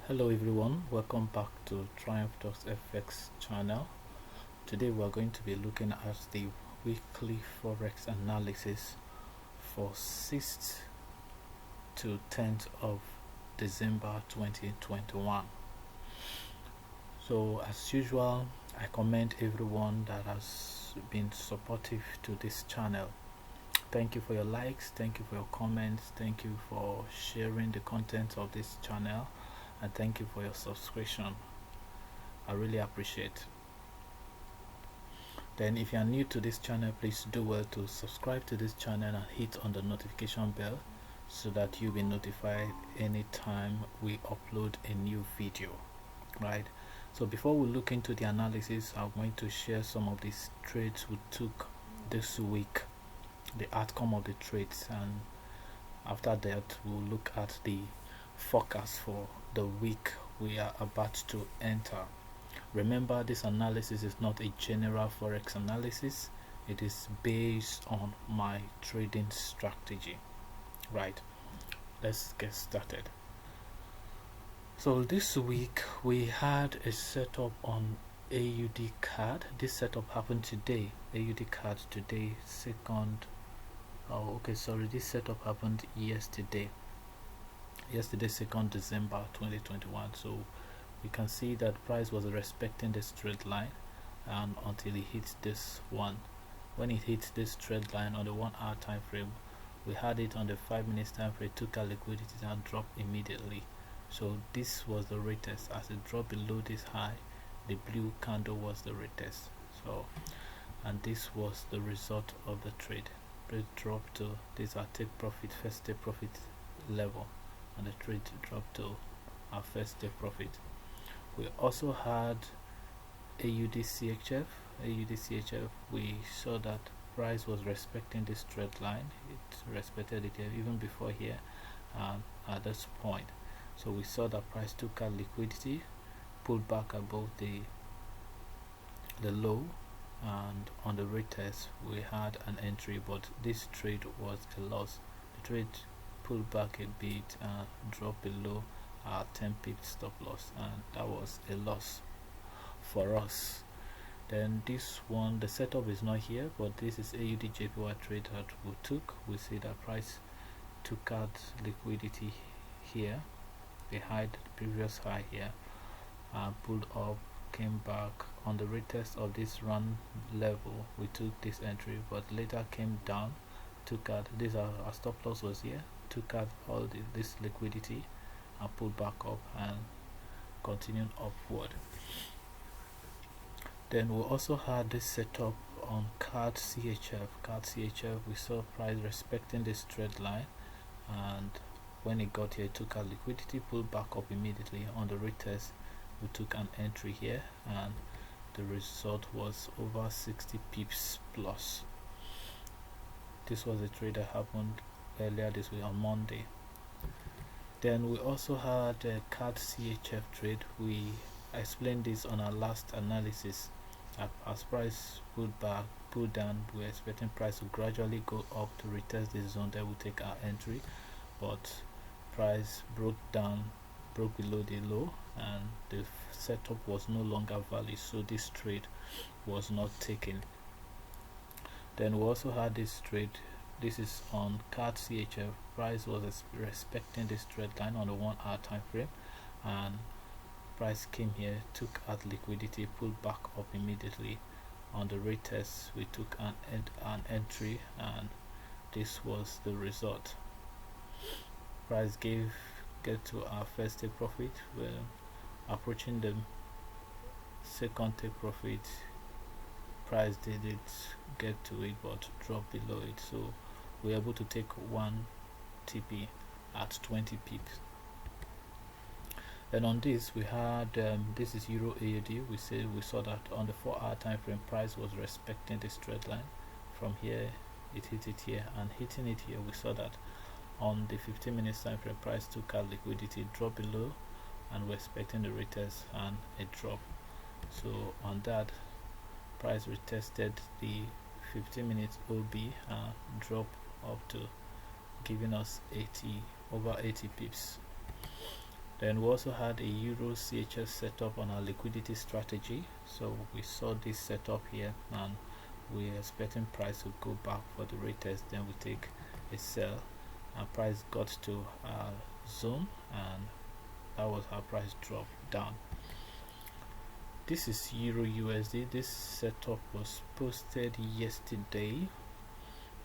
Hello everyone, welcome back to Triumph Talks FX channel. Today we are going to be looking at the weekly Forex analysis for 6th to 10th of December 2021. So as usual, I commend everyone that has been supportive to this channel. Thank you for your likes, thank you for your comments, thank you for sharing the content of this channel, and thank you for your subscription. I really appreciate. Then if you are new to this channel, please do well to subscribe to this channel and hit on the notification bell so that you'll be notified anytime we upload a new video, right? So before we look into the analysis, I'm going to share some of these trades we took this week, the outcome of the trades, and after that we'll look at the forecast for the week we are about to enter. Remember, this analysis is not a general forex analysis, it is based on my trading strategy. Right, let's get started. So this week we had a setup on AUD card. This setup happened today. AUD card today, this setup happened yesterday, 2nd December 2021. So you can see that price was respecting the straight line and until it hits this one. When it hits this trend line on the 1 hour time frame, we had it on the 5 minutes time frame, took our liquidity and dropped immediately. So this was the retest. As it dropped below this high, the blue candle was the retest. So, and this was the result of the trade. It dropped to this our take profit, first take profit level, and the trade dropped to our first take profit. We also had AUD CHF. We saw that price was respecting this straight line. It respected it even before here at this point. So we saw that price took out liquidity, pulled back above the low, and on the retest we had an entry, but this trade was a loss. The trade pulled back a bit and dropped below our 10 pips stop loss, and that was a loss for us. Then this one, the setup is not here, but this is AUD Jpy trade that we took. We see that price took out liquidity here, the high, the previous high here, and pulled up, came back on the retest of this run level. We took this entry, but later came down, took out this, our stop loss was here, took out all this liquidity and pulled back up and continued upward. Then we also had this setup on card CHF. We saw price respecting this straight line, and when it got here, it took out liquidity, pulled back up immediately. On the retest, we took an entry here, and the result was over 60 pips plus. This was a trade that happened earlier this week on Monday. Then we also had a card CHF trade. We explained this on our last analysis. As price pulled down, we were expecting price to gradually go up to retest this zone. Then we take our entry, but price broke below the low, and the setup was no longer valid, so this trade was not taken. Then we also had this trade. This is on card CHF. Price was respecting this straight line on the 1 hour time frame, and price came here, took out liquidity, pulled back up immediately. On the retest, we took an entry, and this was the result. Price get to our first take profit. We're approaching the second take profit. Price didn't get to it but dropped below it, so we're able to take 1 TP at 20 pips. Then on this we had this is Euro AUD. We saw that on the 4 hour time frame, price was respecting the straight line. From here it hit it here, and hitting it here, we saw that on the 15 minutes time frame, price took out liquidity, dropped below, and we're expecting the retest and a drop. So on that, price retested the 15 minutes OB and dropped up to giving us over 80 pips. Then we also had a Euro CHF setup on our liquidity strategy. So we saw this setup here, and we're expecting price to go back for the retest. Then we take a sell, and price got to our zone, and that was how price dropped down. This is Euro USD. This setup was posted yesterday,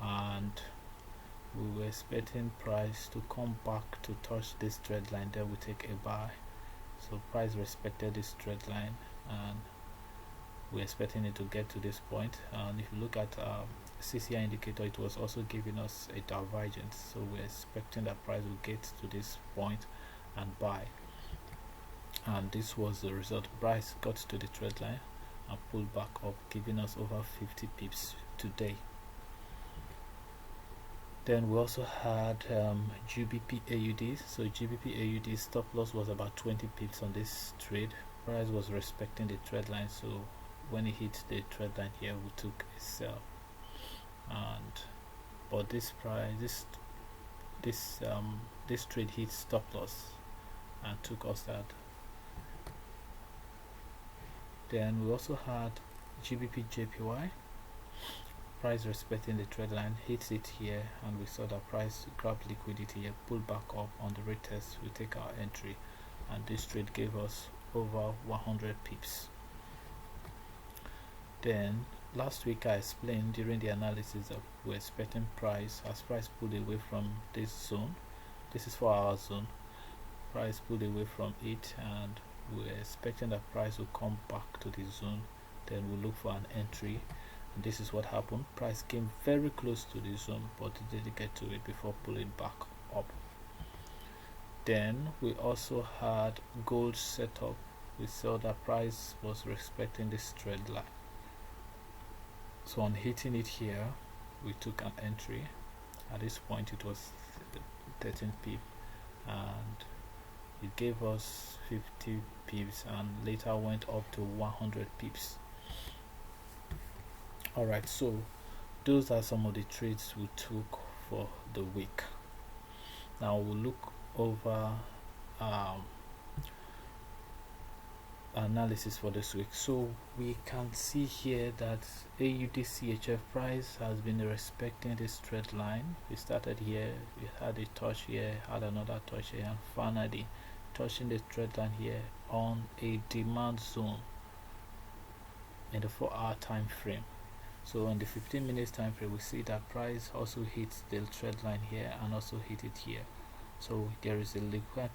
and we were expecting price to come back to touch this trend line. Then we take a buy. So price respected this trend line, and we're expecting it to get to this point. And if you look at CCI indicator, it was also giving us a divergence, so we're expecting that price will get to this point and buy. And this was the result. Price got to the trend line and pulled back up, giving us over 50 pips today. Then we also had Gbp AUD. So Gbp AUD stop loss was about 20 pips on this trade. Price was respecting the trend line, so when it hit the trend line here, we took a sell. And but this price, this trade hit stop loss and took us out. Then we also had Gbp Jpy. Price respecting the trend line, hits it here, and we saw that price grab liquidity here, pull back up on the retest. We take our entry, and this trade gave us over 100 pips. Then last week I explained during the analysis that we're expecting price, as price pulled away from this zone, this is for our zone, price pulled away from it, and we're expecting that price will come back to the zone. Then we'll look for an entry. And this is what happened. Price came very close to the zone, but it didn't get to it before pulling back up. Then we also had gold setup. We saw that price was respecting this trend line. So on hitting it here, we took an entry. At this point it was 13 pip, and it gave us 50 pips, and later went up to 100 pips. Alright, so those are some of the trades we took for the week. Now we'll look over analysis for this week. So we can see here that AUD CHF price has been respecting this trend line. We started here, we had a touch here, had another touch here, and finally touching the trend line here on a demand zone in the 4-hour time frame. So on the 15 minutes time frame, we see that price also hits the trend line here and also hit it here. So there is a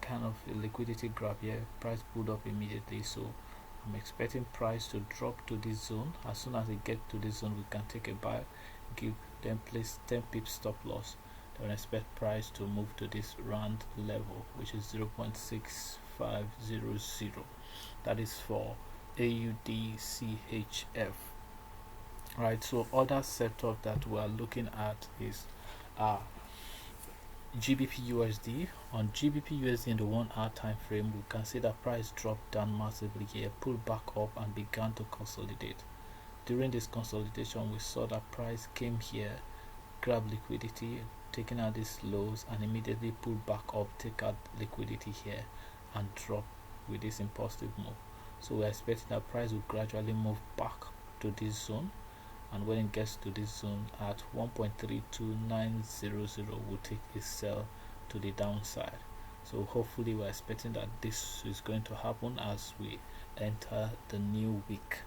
kind of a liquidity grab here. Price pulled up immediately, so I'm expecting price to drop to this zone. As soon as it gets to this zone, we can take a buy, give them place 10 pips stop loss. Then expect price to move to this round level, which is 0.6500. That is for AUD CHF. Right, so other setup that we are looking at is Gbp USD. On Gbp USD in the 1-hour time frame, we can see that price dropped down massively here, pulled back up, and began to consolidate. During this consolidation, we saw that price came here, grabbed liquidity, taking out these lows, and immediately pulled back up, take out liquidity here, and drop with this impulsive move. So we're expecting that price will gradually move back to this zone, and when it gets to this zone at 1.32900, we'll take a sell to the downside. So hopefully we're expecting that this is going to happen as we enter the new week.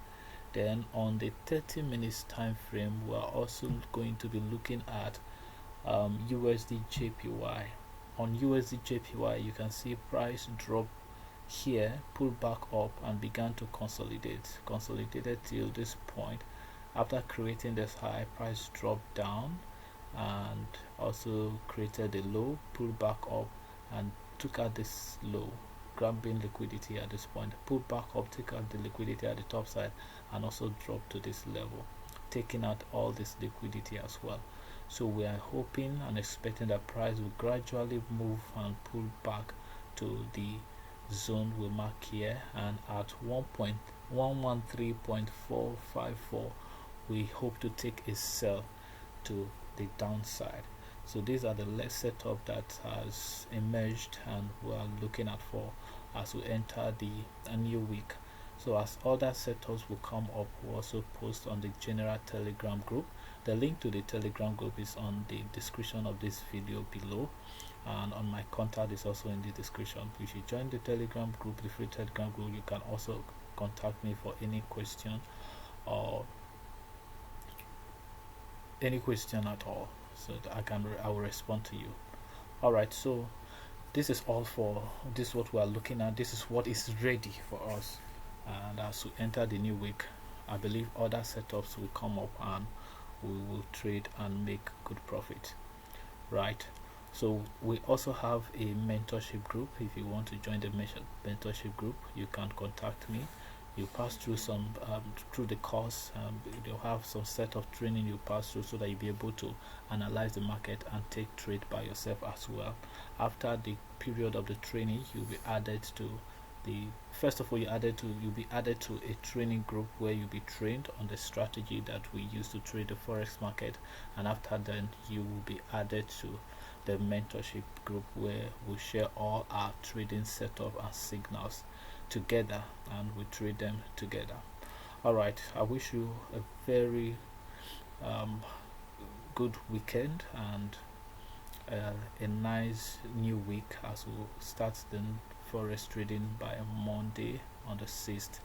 Then on the 30 minutes time frame, we are also going to be looking at USD Jpy. On USD Jpy, you can see price drop here, pull back up, and began to consolidated till this point. After creating this high, price dropped down and also created a low, pulled back up, and took out this low, grabbing liquidity at this point, pulled back up, took out the liquidity at the top side, and also dropped to this level, taking out all this liquidity as well. So we are hoping and expecting that price will gradually move and pull back to the zone we mark here, and at 113.454 we hope to take a sell to the downside. So these are the setup that has emerged and we are looking at for as we enter a new week. So as other setups will come up, we'll also post on the general Telegram group. The link to the Telegram group is on the description of this video below, and on my contact is also in the description. If you join the Telegram group, the free Telegram group, you can also contact me for any question or any question at all, so that I will respond to you. All right, so this is all for this, what we are looking at. This is what is ready for us, and as we enter the new week, I believe other setups will come up and we will trade and make good profit, right? So we also have a mentorship group. If you want to join the mentorship group, you can contact me. You pass through some through the course, you'll have some set of training you pass through so that you'll be able to analyze the market and take trade by yourself as well. After the period of the training, you'll be added to you'll be added to a training group where you'll be trained on the strategy that we use to trade the forex market, and after then you will be added to the mentorship group where we share all our trading setup and signals together and we trade them together. All right, I wish you a very good weekend and a nice new week as we start the forex trading by Monday on the 6th.